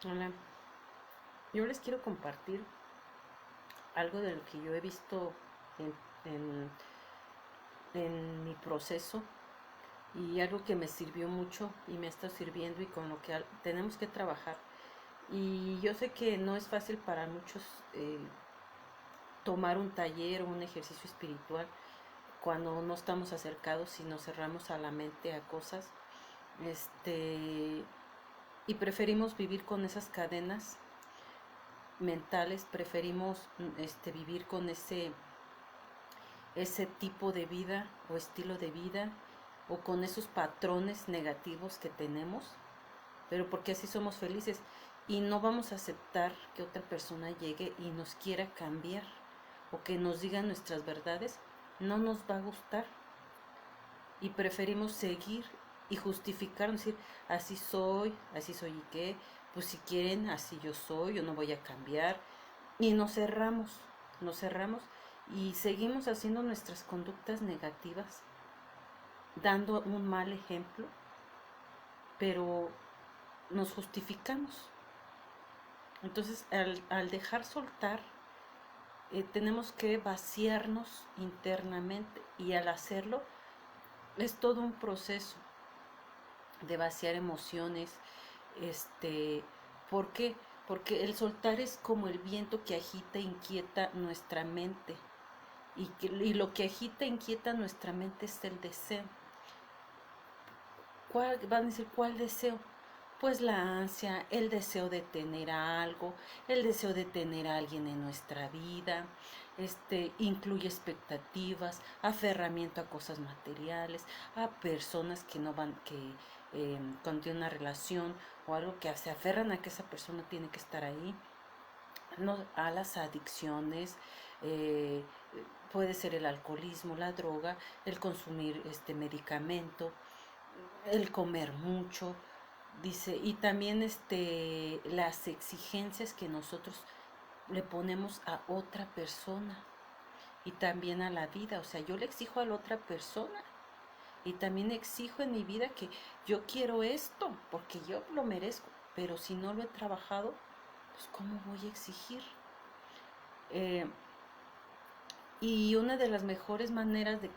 Hola, yo les quiero compartir algo de lo que yo he visto en, en- en mi proceso y algo que me sirvió mucho y me está sirviendo y con lo que tenemos que trabajar. Y yo sé que no es fácil para muchos tomar un taller o un ejercicio espiritual cuando no estamos acercados y nos cerramos a la mente a cosas, este, y preferimos vivir con esas cadenas mentales, preferimos vivir con ese tipo de vida o estilo de vida o con esos patrones negativos que tenemos, pero porque así somos felices y no vamos a aceptar que otra persona llegue y nos quiera cambiar o que nos diga nuestras verdades, no nos va a gustar y preferimos seguir y justificar, decir, así soy y qué, pues si quieren, así yo soy, yo no voy a cambiar, y nos cerramos y seguimos haciendo nuestras conductas negativas, dando un mal ejemplo, pero nos justificamos. Entonces, al dejar soltar, tenemos que vaciarnos internamente y al hacerlo es todo un proceso de vaciar emociones. Este, ¿Por qué? Porque el soltar es como el viento que agita e inquieta nuestra mente. Y lo que agita e inquieta nuestra mente es el deseo. Van a decir, ¿cuál deseo? Pues la ansia, el deseo de tener algo, el deseo de tener a alguien en nuestra vida, incluye expectativas, aferramiento a cosas materiales, a personas que no van, que cuando tienen una relación o algo que se aferran a que esa persona tiene que estar ahí, no, a las adicciones, eh, puede ser el alcoholismo, la droga, el consumir medicamento, el comer mucho, dice, y también las exigencias que nosotros le ponemos a otra persona y también a la vida. O sea, yo le exijo a la otra persona y también exijo en mi vida que yo quiero esto porque yo lo merezco, pero si no lo he trabajado, pues ¿cómo voy a exigir? Eh, y una de las mejores maneras de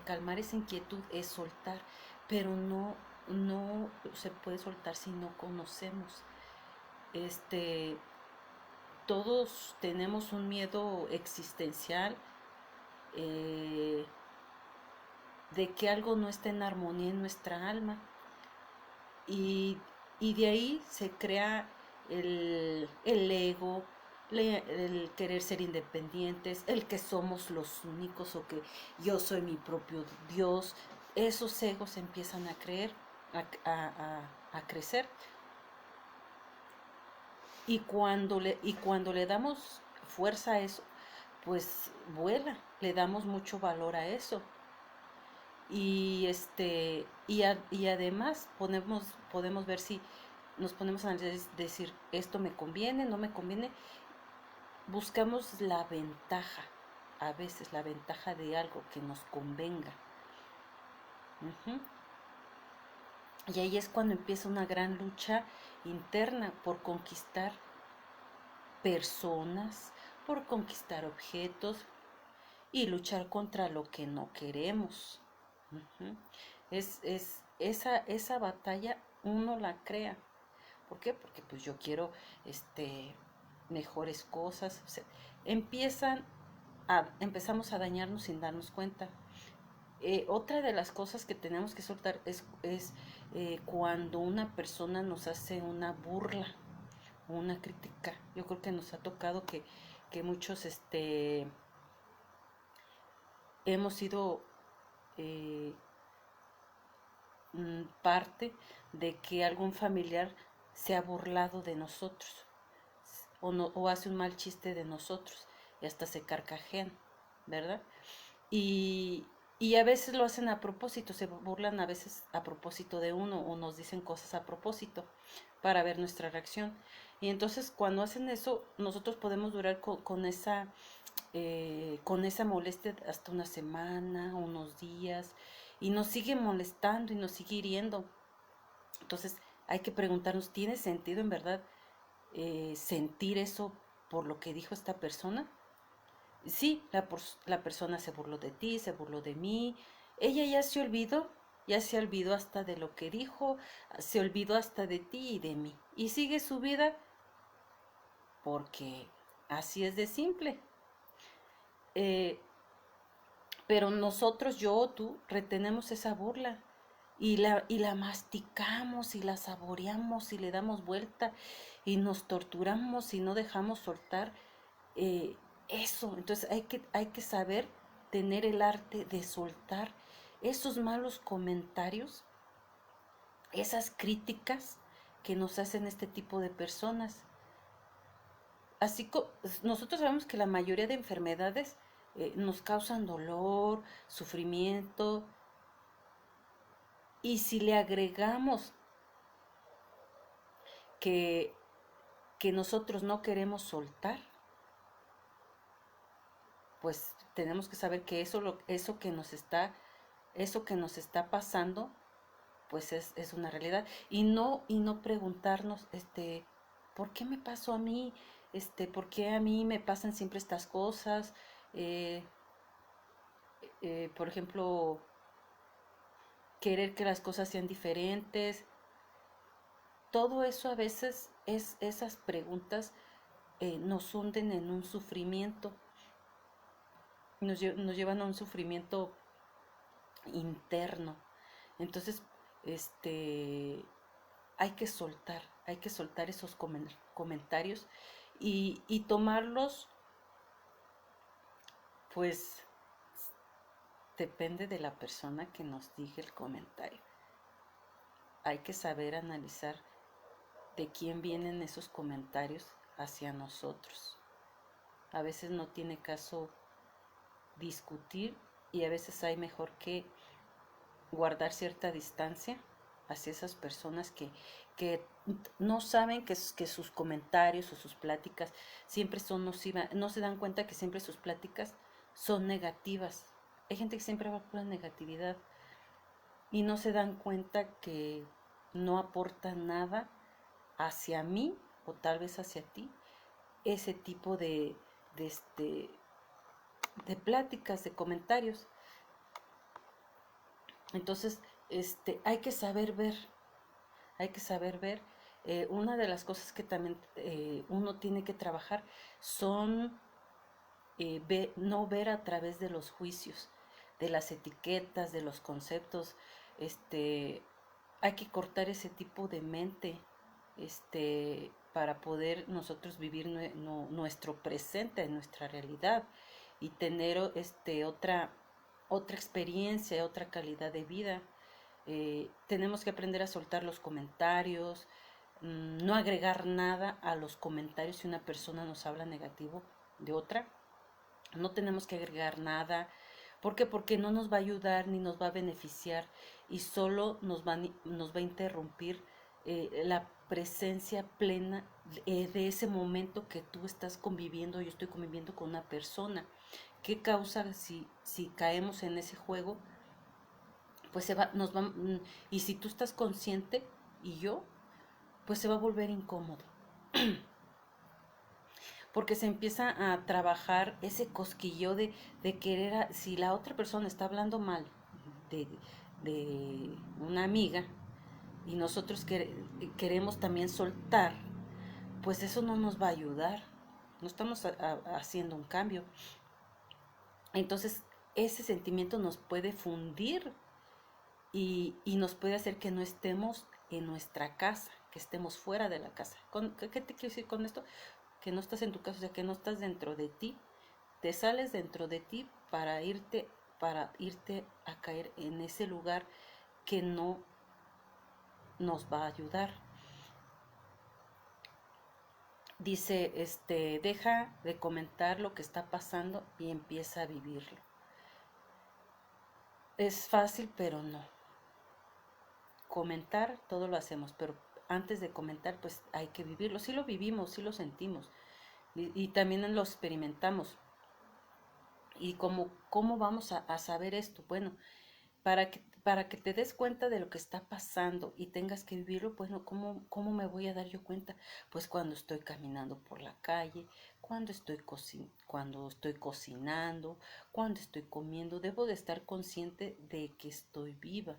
calmar esa inquietud es soltar, pero no se puede soltar si no conocemos. Este, Todos tenemos un miedo existencial, eh, de que algo no esté en armonía en nuestra alma y, y de ahí se crea el ego, el querer ser independientes, el que somos los únicos o que yo soy mi propio Dios. Esos egos empiezan a creer, a crecer, y cuando le damos fuerza a eso, pues vuela, le damos mucho valor a eso. Y además podemos ver si nos ponemos a decir, esto me conviene, no me conviene. Buscamos la ventaja, a veces la ventaja de algo que nos convenga. Ujú. Y ahí es cuando empieza una gran lucha interna por conquistar personas, por conquistar objetos y luchar contra lo que no queremos. Ujú. Esa batalla uno la crea. ¿Por qué? Porque pues yo quiero mejores cosas. O sea, empezamos a dañarnos sin darnos cuenta. Otra de las cosas que tenemos que soltar es cuando una persona nos hace una burla o una crítica. Yo creo que nos ha tocado que muchos hemos sido eh, parte de que algún familiar se ha burlado de nosotros o hace un mal chiste de nosotros y hasta se carcajean, ¿verdad? Y, y a veces lo hacen a propósito, se burlan a veces a propósito de uno o nos dicen cosas a propósito para ver nuestra reacción. Y entonces cuando hacen eso, nosotros podemos durar con esa molestia hasta una semana, unos días, y nos sigue molestando y nos sigue hiriendo. Entonces hay que preguntarnos, ¿tiene sentido en verdad sentir eso por lo que dijo esta persona. Sí, la persona se burló de ti, se burló de mí. Ella ya se olvidó hasta de lo que dijo, se olvidó hasta de ti y de mí. Y sigue su vida porque así es de simple. Eh, pero nosotros, yo, tú, retenemos esa burla y la masticamos y la saboreamos y le damos vuelta y nos torturamos y no dejamos soltar eh, eso. Entonces hay que saber tener el arte de soltar esos malos comentarios, esas críticas que nos hacen este tipo de personas. Nosotros sabemos que la mayoría de enfermedades nos causan dolor, sufrimiento, y si le agregamos que, que nosotros no queremos soltar, pues tenemos que saber que eso que nos está pasando, pues es una realidad. Y no preguntarnos, ¿por qué me pasó a mí? ¿Por qué a mí me pasan siempre estas cosas? Eh, por ejemplo, querer que las cosas sean diferentes. Todo eso a veces esas preguntas nos hunden en un sufrimiento, nos llevan a un sufrimiento interno. Entonces, este, hay que soltar esos comentarios y tomarlos, pues depende de la persona que nos diga el comentario. Hay que saber analizar de quién vienen esos comentarios hacia nosotros. A veces no tiene caso discutir y a veces hay mejor que guardar cierta distancia hacia esas personas que no saben que sus comentarios o sus pláticas siempre son nocivas, no se dan cuenta que siempre sus pláticas son negativas. Hay gente que siempre va por la negatividad y no se dan cuenta que no aporta nada hacia mí o tal vez hacia ti ese tipo de pláticas, de comentarios. Entonces, hay que saber ver. Una de las cosas que también uno tiene que trabajar son no ver a través de los juicios, de las etiquetas, de los conceptos. Hay que cortar ese tipo de mente, para poder nosotros vivir nuestro presente, nuestra realidad y tener otra experiencia, otra calidad de vida. Tenemos que aprender a soltar los comentarios, no agregar nada a los comentarios si una persona nos habla negativo de otra. No tenemos que agregar nada. ¿Por qué? Porque no nos va a ayudar ni nos va a beneficiar y solo nos va a interrumpir la presencia plena de ese momento que tú estás conviviendo, yo estoy conviviendo con una persona. ¿Qué causa si caemos en ese juego? Pues y si tú estás consciente y yo, pues se va a volver incómodo. Porque se empieza a trabajar ese cosquillo de querer, si la otra persona está hablando mal de, de una amiga y nosotros queremos también soltar, pues eso no nos va a ayudar, no estamos haciendo un cambio. Entonces ese sentimiento nos puede fundir y nos puede hacer que no estemos en nuestra casa, que estemos fuera de la casa. ¿Qué te quiero decir con esto? Que no estás en tu casa, o sea, que no estás dentro de ti, te sales dentro de ti para irte a caer en ese lugar que no nos va a ayudar. Dice, deja de comentar lo que está pasando y empieza a vivirlo. Es fácil, pero no. Comentar, todo lo hacemos, pero antes de comentar, pues hay que vivirlo. Sí lo vivimos, sí lo sentimos y también lo experimentamos. ¿Y cómo vamos a saber esto? Bueno, para que te des cuenta de lo que está pasando y tengas que vivirlo, bueno, ¿cómo me voy a dar yo cuenta? Pues cuando estoy caminando por la calle, cuando estoy cocinando, cuando estoy comiendo, debo de estar consciente de que estoy viva,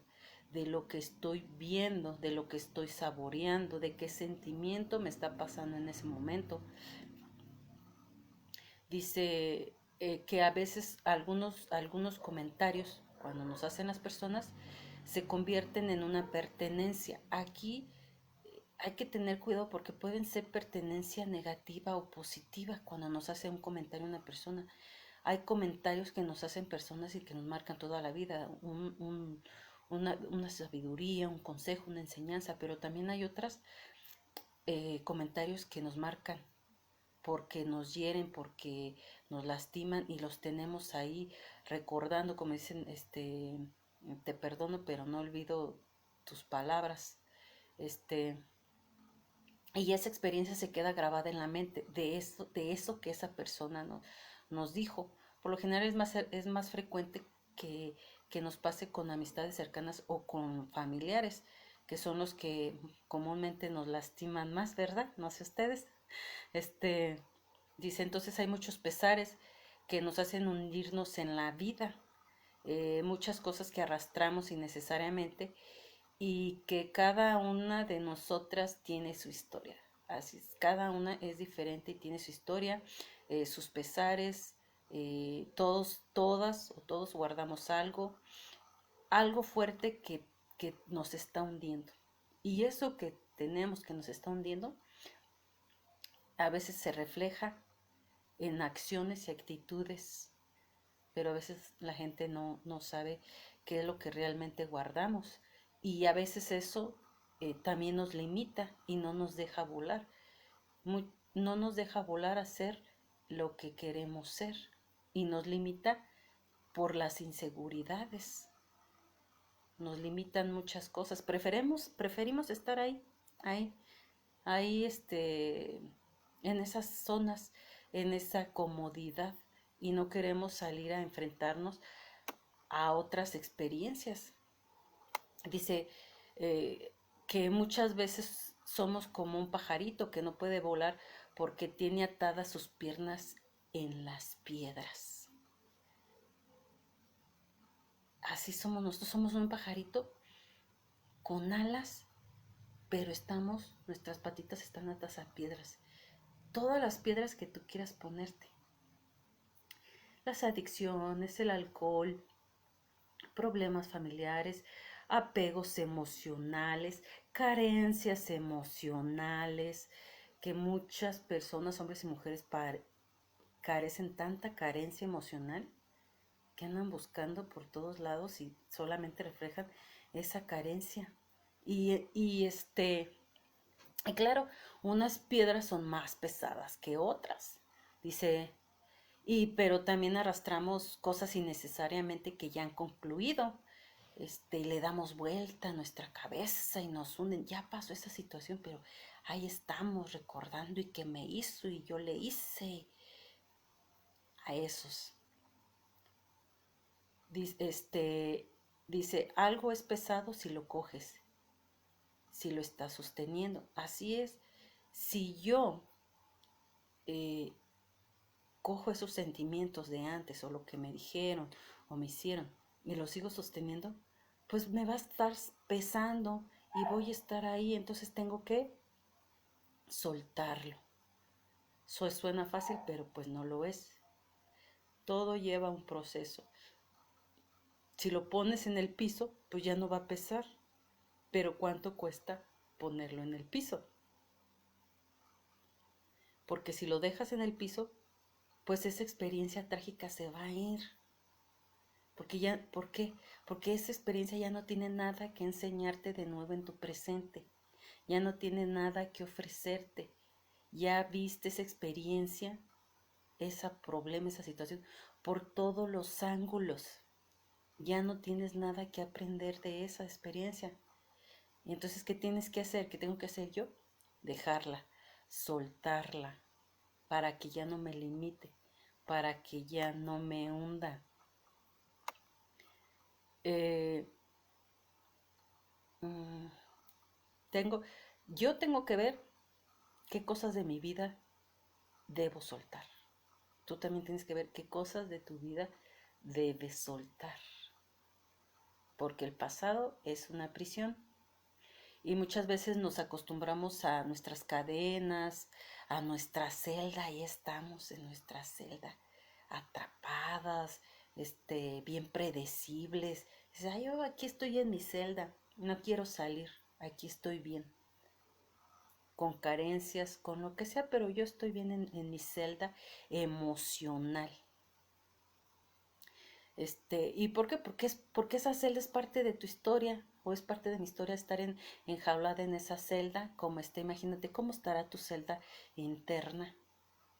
de lo que estoy viendo, de lo que estoy saboreando, de qué sentimiento me está pasando en ese momento. Dice que a veces algunos comentarios, cuando nos hacen las personas, se convierten en una pertenencia. Aquí hay que tener cuidado porque pueden ser pertenencia negativa o positiva cuando nos hace un comentario una persona. Hay comentarios que nos hacen personas y que nos marcan toda la vida, una sabiduría, un consejo, una enseñanza, pero también hay otros comentarios que nos marcan porque nos hieren, porque nos lastiman y los tenemos ahí recordando, como dicen, te perdono, pero no olvido tus palabras, y esa experiencia se queda grabada en la mente de eso que esa persona nos dijo. Por lo general es más frecuente que nos pase con amistades cercanas o con familiares, que son los que comúnmente nos lastiman más, ¿verdad? No sé ustedes. Este, Dice, entonces hay muchos pesares que nos hacen hundirnos en la vida, muchas cosas que arrastramos innecesariamente y que cada una de nosotras tiene su historia. Así es, cada una es diferente y tiene su historia, sus pesares, todas o todos guardamos algo fuerte que nos está hundiendo. Y eso que tenemos que nos está hundiendo, a veces se refleja en acciones y actitudes, pero a veces la gente no sabe qué es lo que realmente guardamos y a veces eso también nos limita y no nos deja volar, no nos deja volar a ser lo que queremos ser y nos limita por las inseguridades, nos limitan muchas cosas, preferimos estar ahí, ahí en esas zonas, en esa comodidad y no queremos salir a enfrentarnos a otras experiencias. Dice que muchas veces somos como un pajarito que no puede volar porque tiene atadas sus piernas en las piedras. Así somos nosotros, somos un pajarito con alas, pero nuestras patitas están atadas a piedras. Todas las piedras que tú quieras ponerte. Las adicciones, el alcohol, problemas familiares, apegos emocionales, carencias emocionales, que muchas personas, hombres y mujeres, carecen tanta carencia emocional que andan buscando por todos lados y solamente reflejan esa carencia. Y claro, unas piedras son más pesadas que otras. Dice, pero también arrastramos cosas innecesariamente que ya han concluido. Le damos vuelta a nuestra cabeza y nos hunden. Ya pasó esa situación, pero ahí estamos recordando y que me hizo y yo le hice a esos. Dice, algo es pesado si lo coges, si lo estás sosteniendo. Así es, si yo cojo esos sentimientos de antes o lo que me dijeron o me hicieron y lo sigo sosteniendo, pues me va a estar pesando y voy a estar ahí, entonces tengo que soltarlo. Suena fácil, pero pues no lo es. Todo lleva un proceso. Si lo pones en el piso, pues ya no va a pesar, pero ¿cuánto cuesta ponerlo en el piso? Porque si lo dejas en el piso, pues esa experiencia trágica se va a ir. ¿Por qué? Porque esa experiencia ya no tiene nada que enseñarte de nuevo en tu presente. Ya no tiene nada que ofrecerte. Ya viste esa experiencia, ese problema, esa situación, por todos los ángulos. Ya no tienes nada que aprender de esa experiencia. Y entonces, ¿qué tienes que hacer? ¿Qué tengo que hacer yo? Dejarla, soltarla, para que ya no me limite, para que ya no me hunda. mm, tengo, yo tengo que ver qué cosas de mi vida debo soltar. Tú también tienes que ver qué cosas de tu vida debes soltar, porque el pasado es una prisión y muchas veces nos acostumbramos a nuestras cadenas, a nuestra celda, y estamos en nuestra celda, atrapadas, bien predecibles. Dices, "Ay, yo aquí estoy en mi celda, no quiero salir, aquí estoy bien, con carencias, con lo que sea, pero yo estoy bien en mi celda emocional". ¿Y por qué? Porque esa celda es parte de tu historia, o es parte de mi historia estar enjaulada en esa celda, como imagínate cómo estará tu celda interna,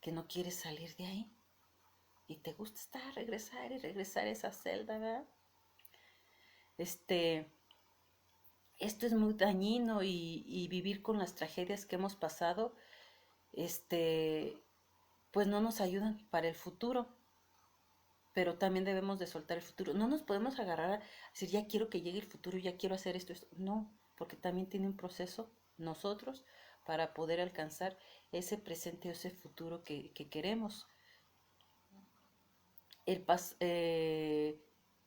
que no quieres salir de ahí, y te gusta estar, regresar y regresar a esa celda, ¿verdad? Este, Esto es muy dañino, y vivir con las tragedias que hemos pasado, pues no nos ayudan para el futuro, pero también debemos de soltar el futuro. No nos podemos agarrar a decir, ya quiero que llegue el futuro, ya quiero hacer esto, esto. No, porque también tiene un proceso nosotros para poder alcanzar ese presente o ese futuro que queremos. El pas,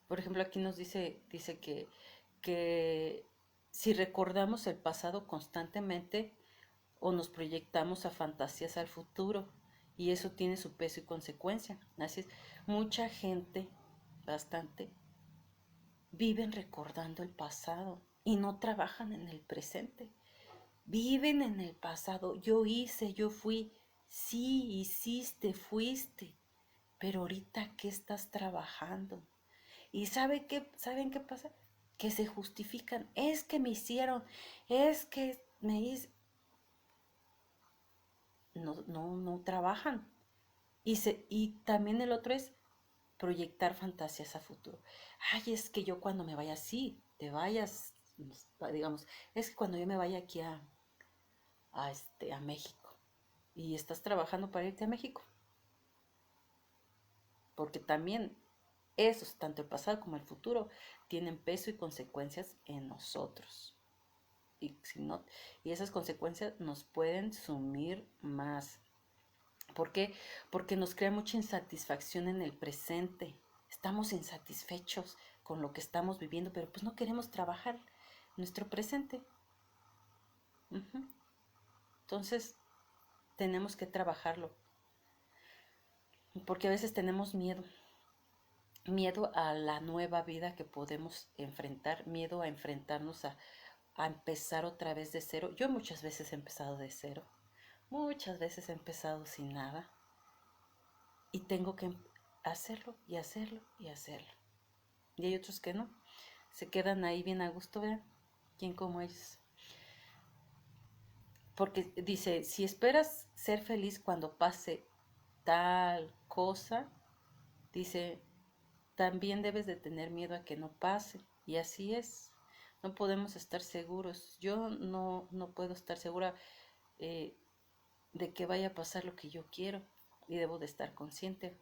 por ejemplo, aquí nos dice que si recordamos el pasado constantemente o nos proyectamos a fantasías al futuro, y eso tiene su peso y consecuencia. Así es, mucha gente, bastante, viven recordando el pasado y no trabajan en el presente. Viven en el pasado. Yo hice, yo fui. Sí, hiciste, fuiste. Pero ahorita, ¿qué estás trabajando? ¿Y saben qué pasa? Que se justifican. Es que me hicieron, es que me hice. No, no, no trabajan. Y también el otro es proyectar fantasías a futuro. Ay, es que yo cuando me vaya así, te vayas, digamos, es que cuando yo me vaya aquí a México, y estás trabajando para irte a México, porque también esos, tanto el pasado como el futuro, tienen peso y consecuencias en nosotros. Y, si no, y esas consecuencias nos pueden sumir más. ¿Por qué? Porque nos crea mucha insatisfacción en el presente. Estamos insatisfechos con lo que estamos viviendo, pero pues no queremos trabajar nuestro presente. Ujú. Entonces, tenemos que trabajarlo, porque a veces tenemos miedo a la nueva vida que podemos enfrentar, miedo a enfrentarnos a empezar otra vez de cero. Yo muchas veces he empezado de cero, muchas veces he empezado sin nada, y tengo que hacerlo y hacerlo y hacerlo. Y hay otros que no, se quedan ahí bien a gusto, vean, quién como ellos. Porque dice, si esperas ser feliz cuando pase tal cosa, dice, también debes de tener miedo a que no pase. Y así es, no podemos estar seguros. Yo no puedo estar segura eh, de que vaya a pasar lo que yo quiero, y debo de estar consciente.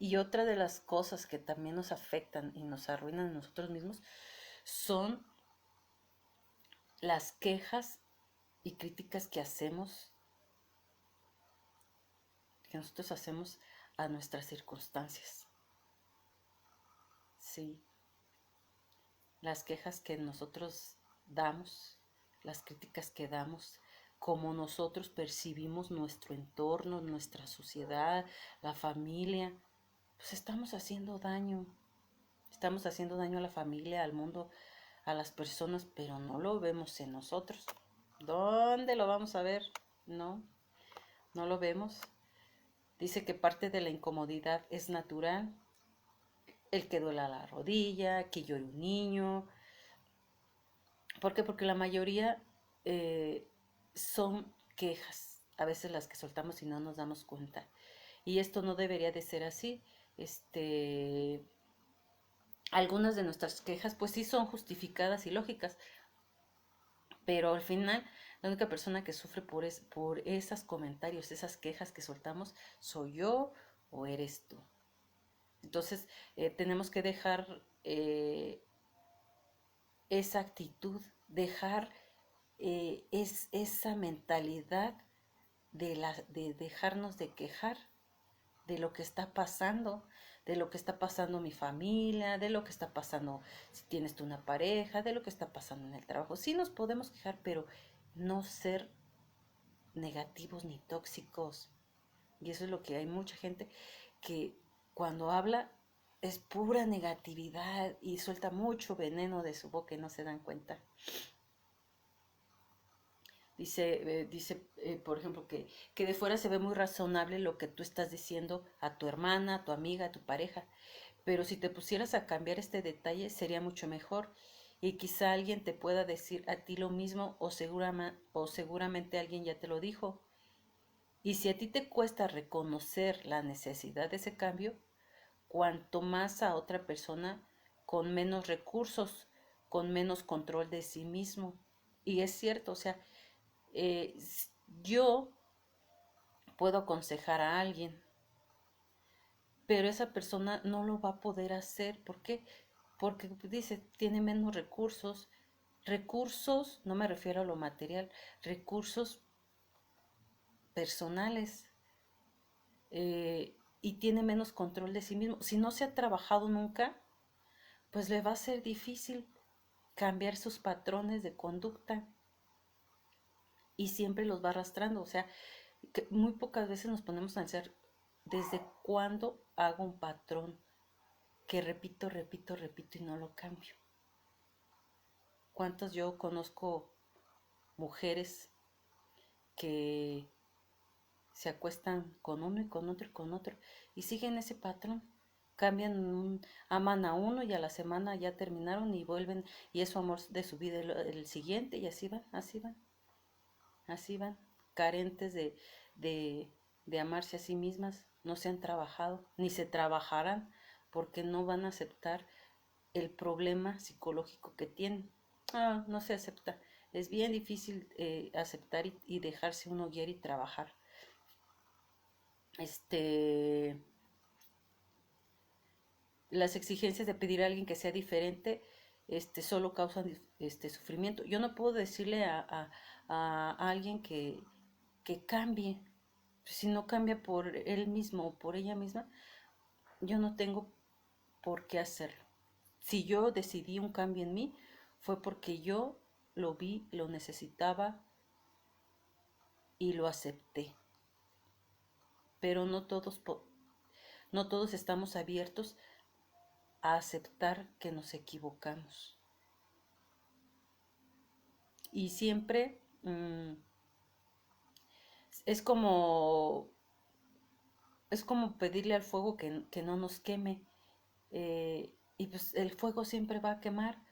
Y otra de las cosas que también nos afectan y nos arruinan a nosotros mismos son las quejas y críticas que nosotros hacemos a nuestras circunstancias. Sí, las quejas que nosotros damos, las críticas que damos, como nosotros percibimos nuestro entorno, nuestra sociedad, la familia, pues estamos haciendo daño. Estamos haciendo daño a la familia, al mundo, a las personas, pero no lo vemos en nosotros. ¿Dónde lo vamos a ver? No, no lo vemos. Dice que parte de la incomodidad es natural, el que duela la rodilla, que llore un niño. ¿Por qué? Porque la mayoría son quejas, a veces las que soltamos y no nos damos cuenta. Y esto no debería de ser así. Algunas de nuestras quejas pues sí son justificadas y lógicas, pero al final la única persona que sufre por esos comentarios, esas quejas que soltamos, soy yo o eres tú. Entonces tenemos que dejar esa actitud, dejar esa mentalidad de dejarnos de quejar de lo que está pasando, de lo que está pasando mi familia, de lo que está pasando si tienes tú una pareja, de lo que está pasando en el trabajo. Sí nos podemos quejar, pero no ser negativos ni tóxicos. Y eso es lo que hay mucha gente que cuando habla es pura negatividad y suelta mucho veneno de su boca y no se dan cuenta. Dice, por ejemplo, que de fuera se ve muy razonable lo que tú estás diciendo a tu hermana, a tu amiga, a tu pareja, pero si te pusieras a cambiar este detalle sería mucho mejor y quizá alguien te pueda decir a ti lo mismo o seguramente alguien ya te lo dijo. Y si a ti te cuesta reconocer la necesidad de ese cambio, cuanto más a otra persona con menos recursos, con menos control de sí mismo. Y es cierto, o sea, eh, yo puedo aconsejar a alguien, pero esa persona no lo va a poder hacer. ¿Por qué? Porque dice, tiene menos recursos. Recursos, no me refiero a lo material, recursos personales. Y tiene menos control de sí mismo. Si no se ha trabajado nunca, pues le va a ser difícil cambiar sus patrones de conducta y siempre los va arrastrando. O sea, que muy pocas veces nos ponemos a pensar desde cuándo hago un patrón que repito, repito, repito y no lo cambio. ¿Cuántas yo conozco mujeres que se acuestan con uno y con otro y con otro y siguen ese patrón? Aman a uno y a la semana ya terminaron y vuelven y es su amor de su vida el siguiente y así van, así van, así van, carentes de, de amarse a sí mismas, no se han trabajado, ni se trabajarán porque no van a aceptar el problema psicológico que tienen. No se acepta. Es bien difícil aceptar y dejarse uno guiar y trabajar. Este, las exigencias de pedir a alguien que sea diferente, solo causan sufrimiento. Yo no puedo decirle a alguien que cambie. Si no cambia por él mismo o por ella misma, yo no tengo por qué hacerlo. Si yo decidí un cambio en mí, fue porque yo lo vi, lo necesitaba y lo acepté. Pero no todos estamos abiertos a aceptar que nos equivocamos. Y siempre es como es como pedirle al fuego que no nos queme. Y pues el fuego siempre va a quemar.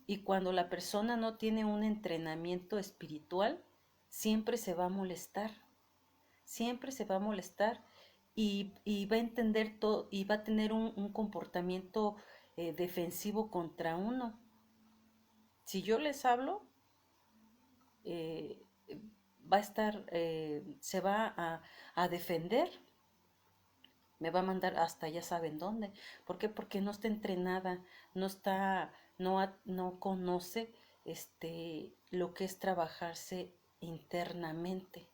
Y cuando la persona no tiene un entrenamiento espiritual, siempre se va a molestar, siempre se va a molestar y va a entender todo y va a tener un comportamiento defensivo contra uno. Si yo les hablo, eh, va a estar, se va a defender, me va a mandar hasta ya saben dónde. ¿Por qué? Porque no está entrenada, no está, no conoce lo que es trabajarse internamente.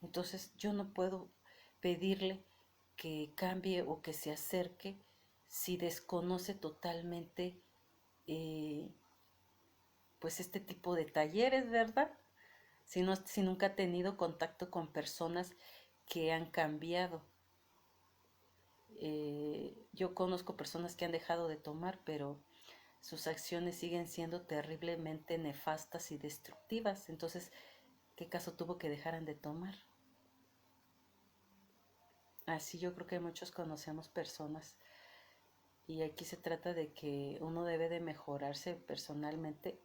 Entonces yo no puedo pedirle que cambie o que se acerque si desconoce totalmente pues este tipo de talleres, ¿verdad? Si nunca ha tenido contacto con personas que han cambiado. Yo conozco personas que han dejado de tomar, pero sus acciones siguen siendo terriblemente nefastas y destructivas. Entonces, ¿qué caso tuvo que dejaran de tomar? Así yo creo que muchos conocemos personas y aquí se trata de que uno debe de mejorarse personalmente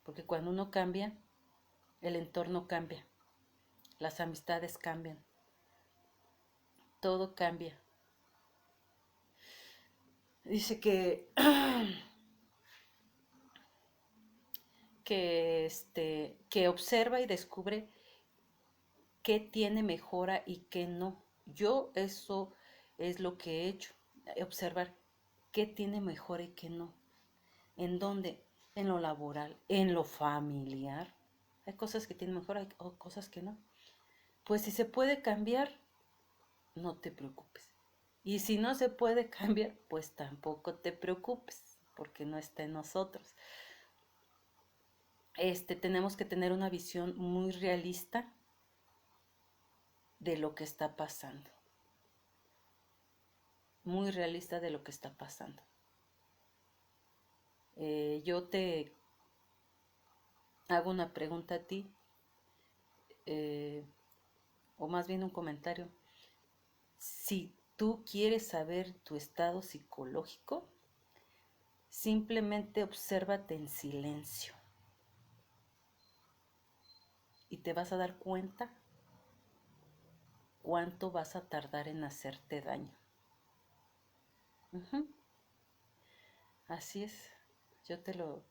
porque cuando uno cambia, el entorno cambia, las amistades cambian, todo cambia. Dice que observa y descubre qué tiene mejora y qué no. Yo eso es lo que he hecho, observar qué tiene mejora y qué no. ¿En dónde? En lo laboral, en lo familiar. Hay cosas que tienen mejor, hay cosas que no. Pues si se puede cambiar, no te preocupes. Y si no se puede cambiar, pues tampoco te preocupes, porque no está en nosotros. Tenemos que tener una visión muy realista de lo que está pasando. Muy realista de lo que está pasando. Yo te hago una pregunta a ti, o más bien un comentario. Si tú quieres saber tu estado psicológico, simplemente obsérvate en silencio y te vas a dar cuenta cuánto vas a tardar en hacerte daño. Ujú. Así es, yo te lo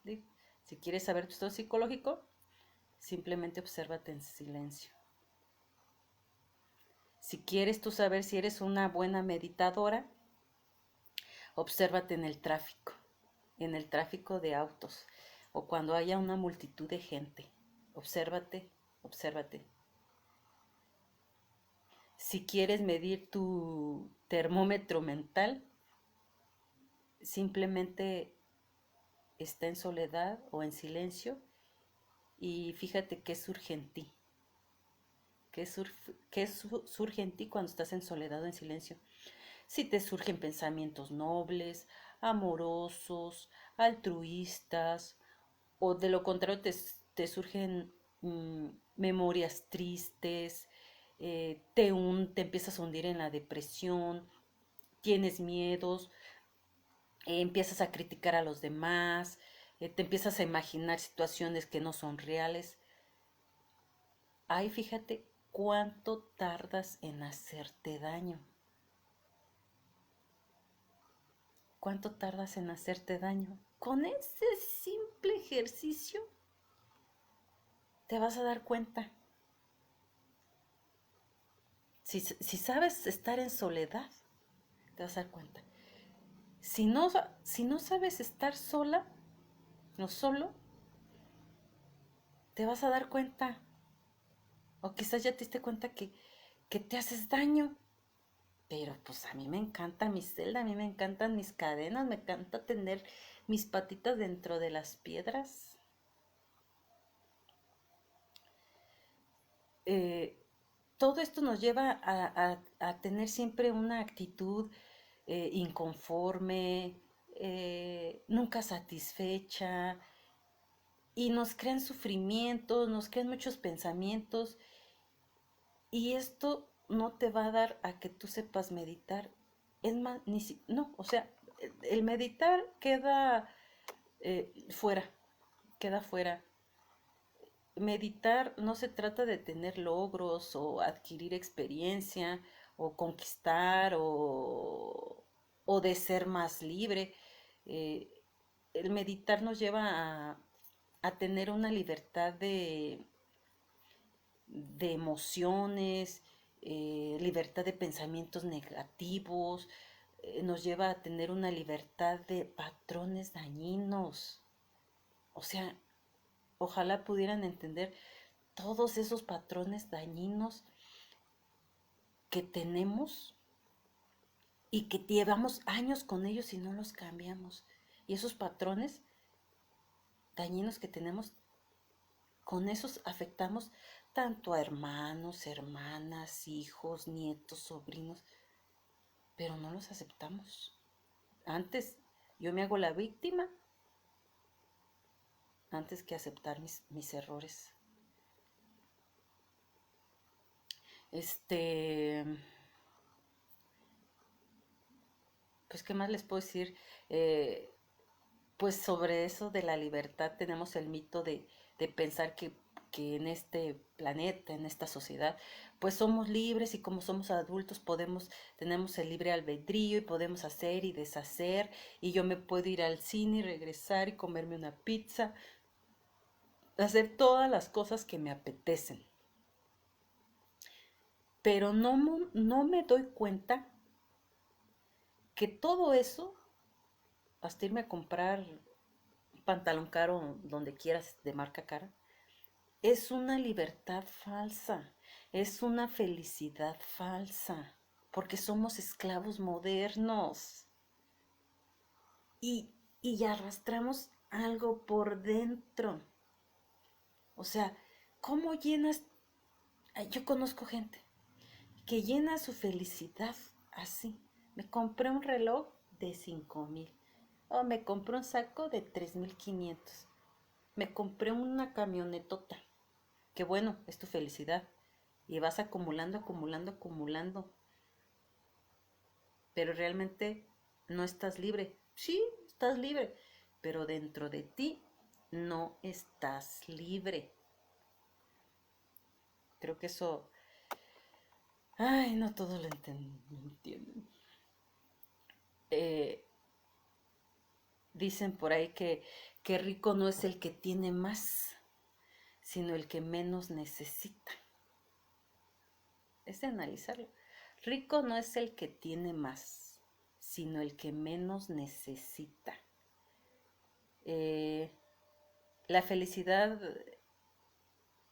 digo. Si quieres saber tu estado psicológico, simplemente obsérvate en silencio. Si quieres tú saber si eres una buena meditadora, obsérvate en el tráfico de autos o cuando haya una multitud de gente. Obsérvate, obsérvate. Si quieres medir tu termómetro mental, simplemente está en soledad o en silencio y fíjate qué surge en ti. ¿Qué surge en ti cuando estás en soledad o en silencio? Si te surgen pensamientos nobles, amorosos, altruistas, o de lo contrario te surgen memorias tristes, te empiezas a hundir en la depresión, tienes miedos, empiezas a criticar a los demás, te empiezas a imaginar situaciones que no son reales. Ahí fíjate cuánto tardas en hacerte daño. ¿Cuánto tardas en hacerte daño? Con ese simple ejercicio te vas a dar cuenta. Si sabes estar en soledad, te vas a dar cuenta. Si no sabes estar sola, no solo, te vas a dar cuenta. O quizás ya te diste cuenta que te haces daño. Pero pues a mí me encanta mi celda, a mí me encantan mis cadenas, me encanta tener mis patitas dentro de las piedras. Eh, Todo esto nos lleva a tener siempre una actitud inconforme, nunca satisfecha, y nos crean sufrimientos, nos crean muchos pensamientos, y esto no te va a dar a que tú sepas meditar. Es más, no, o sea, el meditar fuera, queda fuera. Meditar no se trata de tener logros o adquirir experiencia o conquistar o de ser más libre. Eh, el meditar nos lleva a tener una libertad de emociones, libertad de pensamientos negativos, nos lleva a tener una libertad de patrones dañinos. O sea, ojalá pudieran entender todos esos patrones dañinos que tenemos y que llevamos años con ellos y no los cambiamos. Y esos patrones dañinos que tenemos, con esos afectamos tanto a hermanos, hermanas, hijos, nietos, sobrinos, pero no los aceptamos. Antes yo me hago la víctima antes que aceptar mis errores. Pues, ¿qué más les puedo decir? Pues sobre eso de la libertad tenemos el mito de pensar que en este planeta, en esta sociedad, pues somos libres y como somos adultos tenemos el libre albedrío y podemos hacer y deshacer y yo me puedo ir al cine y regresar y comerme una pizza, hacer todas las cosas que me apetecen. Pero no me doy cuenta que todo eso hasta irme a comprar pantalón caro donde quieras de marca cara. Es una libertad falsa, es una felicidad falsa, porque somos esclavos modernos y, y arrastramos algo por dentro. O sea, ¿cómo llenas? Yo conozco gente que llena su felicidad así. Me compré un reloj de 5,000. O me compré un saco de 3,500. Me compré una camionetota. Qué bueno, es tu felicidad. Y vas acumulando, acumulando, acumulando. Pero realmente no estás libre. Sí, estás libre. Pero dentro de ti no estás libre. Creo que eso... Ay, no todos lo entienden. Eh, Dicen por ahí que rico no es el que tiene más, sino el que menos necesita. Es de analizarlo. Rico no es el que tiene más, sino el que menos necesita. Eh, la felicidad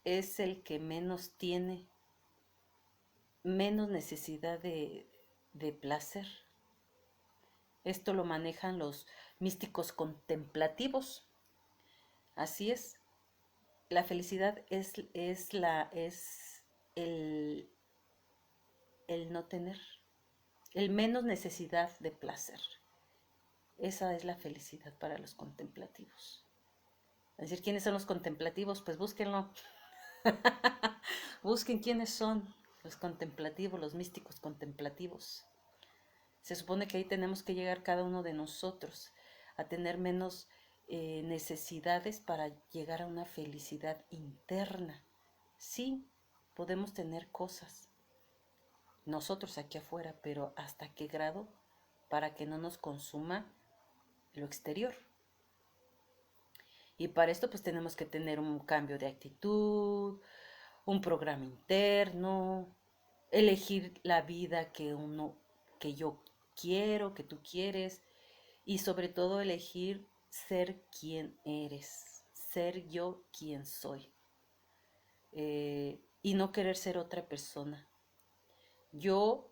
es el que menos tiene, menos necesidad de placer. Esto lo manejan los místicos contemplativos. Así es. La felicidad es el, el no tener, el menos necesidad de placer. Esa es la felicidad para los contemplativos. Es decir, ¿quiénes son los contemplativos? Pues búsquenlo. Busquen quiénes son los contemplativos, los místicos contemplativos. Se supone que ahí tenemos que llegar cada uno de nosotros a tener menos necesidades para llegar a una felicidad interna. Sí, podemos tener cosas nosotros aquí afuera, pero ¿hasta qué grado? Para que no nos consuma lo exterior. Y para esto pues tenemos que tener un cambio de actitud, un programa interno, elegir la vida que yo quiero, que tú quieres, y sobre todo elegir ser quien eres, ser yo quien soy, y no querer ser otra persona. Yo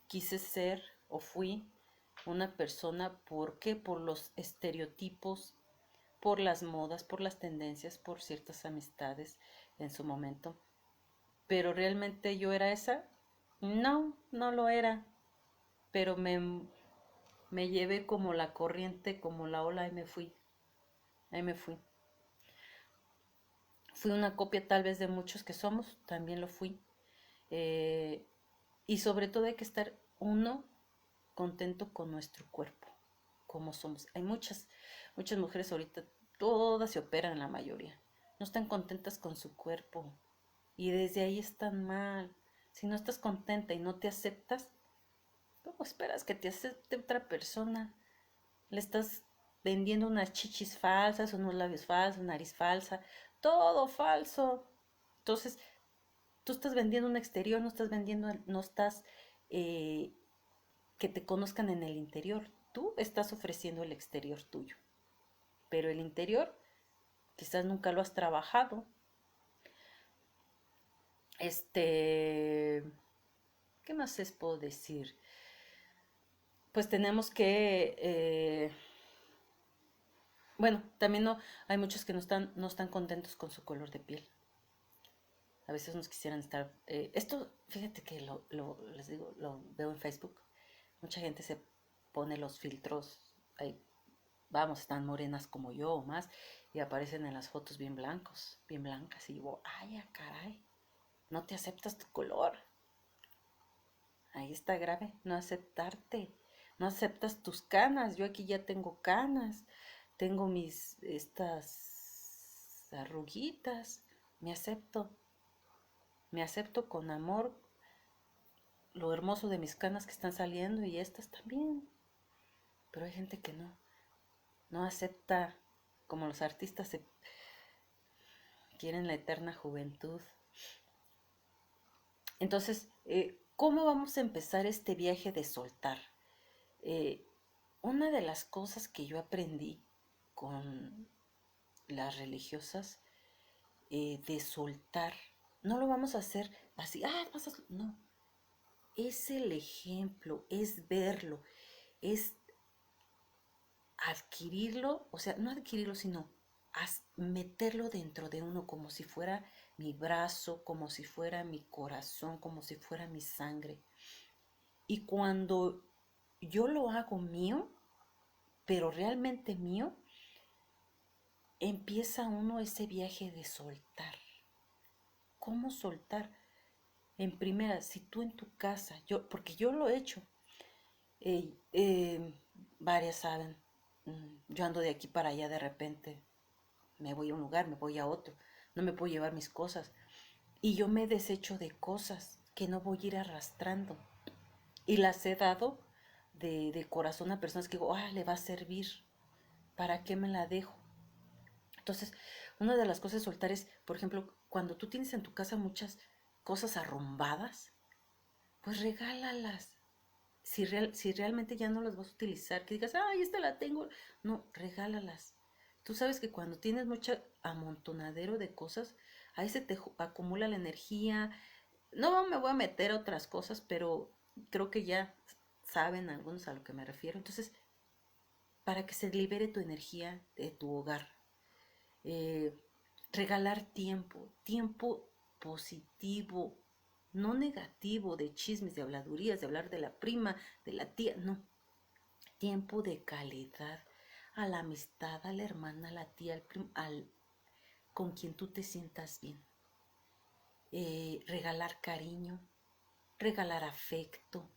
quise ser o fui una persona, ¿por qué? Por los estereotipos, por las modas, por las tendencias, por ciertas amistades en su momento. Pero realmente yo era esa. No, no lo era. Pero me llevé como la corriente, como la ola y me fui. Ahí me fui. Fui una copia tal vez de muchos que somos, también lo fui. Eh, y sobre todo hay que estar uno contento con nuestro cuerpo, como somos. Hay muchas mujeres ahorita, todas se operan, la mayoría. No están contentas con su cuerpo y desde ahí están mal. Si no estás contenta y no te aceptas, ¿cómo esperas que te acepte otra persona? Le estás vendiendo unas chichis falsas, unos labios falsos, nariz falsa, todo falso. Entonces, tú estás vendiendo un exterior, no estás eh, que te conozcan en el interior. Tú estás ofreciendo el exterior tuyo, pero el interior quizás nunca lo has trabajado. ¿Qué más les puedo decir? Pues tenemos que, bueno, también no, hay muchos que no están contentos con su color de piel. A veces nos quisieran estar, esto, fíjate que les digo, lo veo en Facebook. Mucha gente se pone los filtros, ahí, vamos, están morenas como yo o más, y aparecen en las fotos bien blancos, bien blancas, y digo, ay, caray, no te aceptas tu color. Ahí está grave, no aceptarte, no aceptas tus canas. Yo aquí ya tengo canas, tengo estas arruguitas, me acepto, me acepto con amor lo hermoso de mis canas que están saliendo y estas también. Pero hay gente que no acepta, como los artistas quieren la eterna juventud. Entonces, ¿cómo vamos a empezar este viaje de soltar? una de las cosas que yo aprendí con las religiosas, de soltar, no lo vamos a hacer así, no, es el ejemplo, es verlo, es adquirirlo, o sea, no adquirirlo, sino meterlo dentro de uno como si fuera mi brazo, como si fuera mi corazón, como si fuera mi sangre. Y cuando yo lo hago mío, pero realmente mío, empieza uno ese viaje de soltar. ¿Cómo soltar? En primera, si tú en tu casa, porque yo lo he hecho, eh, eh, varias saben, yo ando de aquí para allá de repente, me voy a un lugar, me voy a otro, no me puedo llevar mis cosas. Y yo me desecho de cosas que no voy a ir arrastrando. Y las he dado de corazón a personas que digo, le va a servir, ¿para qué me la dejo? Entonces, una de las cosas de soltar es, por ejemplo, cuando tú tienes en tu casa muchas cosas arrumbadas, pues regálalas. Si realmente ya no las vas a utilizar, que digas, esta la tengo, no, regálalas. Tú sabes que cuando tienes mucho amontonadero de cosas, ahí se te acumula la energía. No me voy a meter a otras cosas, pero creo que ya saben algunos a lo que me refiero. Entonces, para que se libere tu energía de tu hogar, eh, regalar tiempo positivo, no negativo, de chismes, de habladurías, de hablar de la prima, de la tía, no, tiempo de calidad, a la amistad, a la hermana, a la tía, al primo, con quien tú te sientas bien. Regalar cariño, regalar afecto,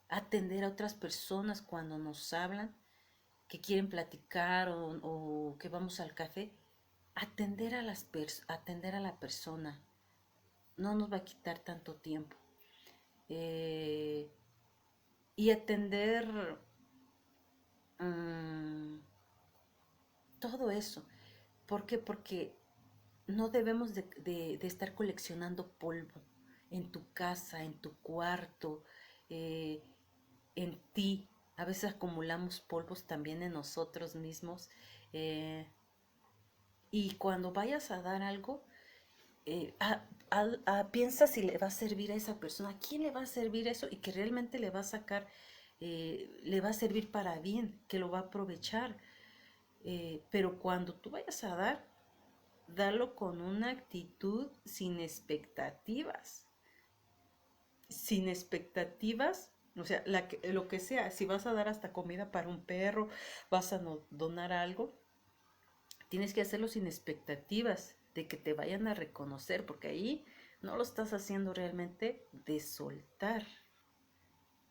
atender a otras personas cuando nos hablan, que quieren platicar o que vamos al café, atender a la persona, no nos va a quitar tanto tiempo. Eh, y atender um, todo eso. ¿Por qué? Porque no debemos de estar coleccionando polvo en tu casa, en tu cuarto, eh, en ti. A veces acumulamos polvos también en nosotros mismos. eh, y cuando vayas a dar algo, piensa si le va a servir a esa persona, a quién le va a servir eso y que realmente le va a sacar, le va a servir para bien, que lo va a aprovechar. Pero cuando tú vayas a dar, dalo con una actitud sin expectativas. Sin expectativas, o sea, lo que sea, si vas a dar hasta comida para un perro, vas a donar algo, tienes que hacerlo sin expectativas de que te vayan a reconocer, porque ahí no lo estás haciendo realmente de soltar,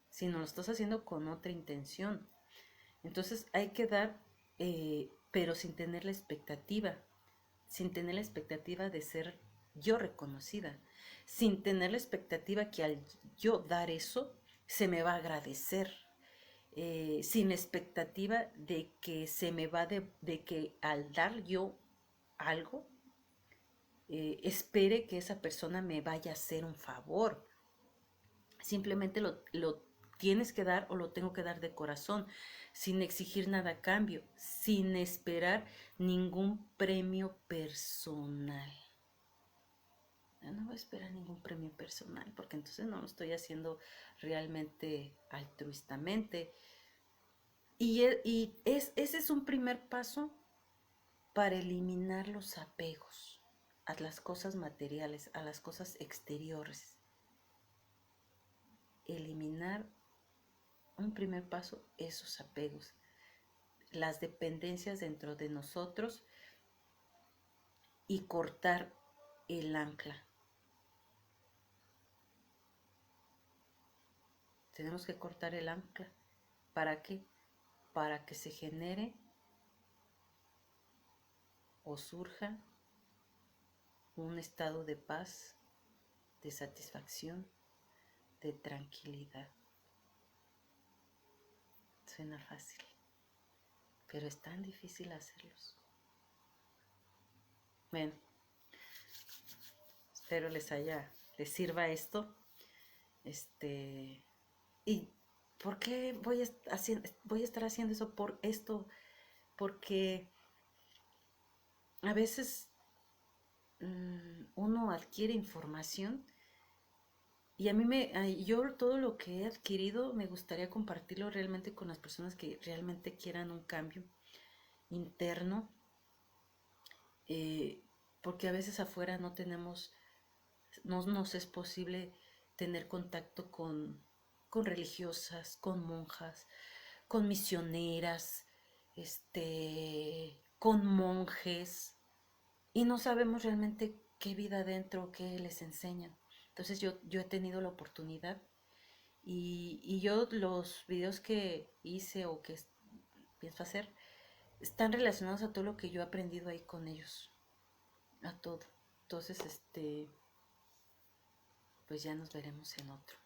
sino lo estás haciendo con otra intención. Entonces hay que dar, pero sin tener la expectativa de ser yo reconocida, sin tener la expectativa que al yo dar eso se me va a agradecer, sin expectativa de que se me va de que al dar yo algo, espere que esa persona me vaya a hacer un favor. Simplemente lo tienes que dar o lo tengo que dar de corazón, sin exigir nada a cambio, sin esperar ningún premio personal. No voy a esperar ningún premio personal, porque entonces no lo estoy haciendo realmente altruistamente. Ese es un primer paso para eliminar los apegos a las cosas materiales, a las cosas exteriores. Eliminar un primer paso, esos apegos, las dependencias dentro de nosotros y cortar el ancla. Tenemos que cortar el ancla. ¿Para qué? Para que se genere o surja un estado de paz, de satisfacción, de tranquilidad. Suena fácil, pero es tan difícil hacerlos. Bueno, espero les sirva esto. Y ¿por qué voy a estar haciendo eso por esto? Porque a veces uno adquiere información y yo todo lo que he adquirido me gustaría compartirlo realmente con las personas que realmente quieran un cambio interno, eh, porque a veces afuera no nos es posible tener contacto con religiosas, con monjas, con misioneras, con monjes, y no sabemos realmente qué vida adentro, qué les enseñan. Entonces yo he tenido la oportunidad y yo los videos que hice o que pienso hacer están relacionados a todo lo que yo he aprendido ahí con ellos, a todo. Entonces, pues ya nos veremos en otro.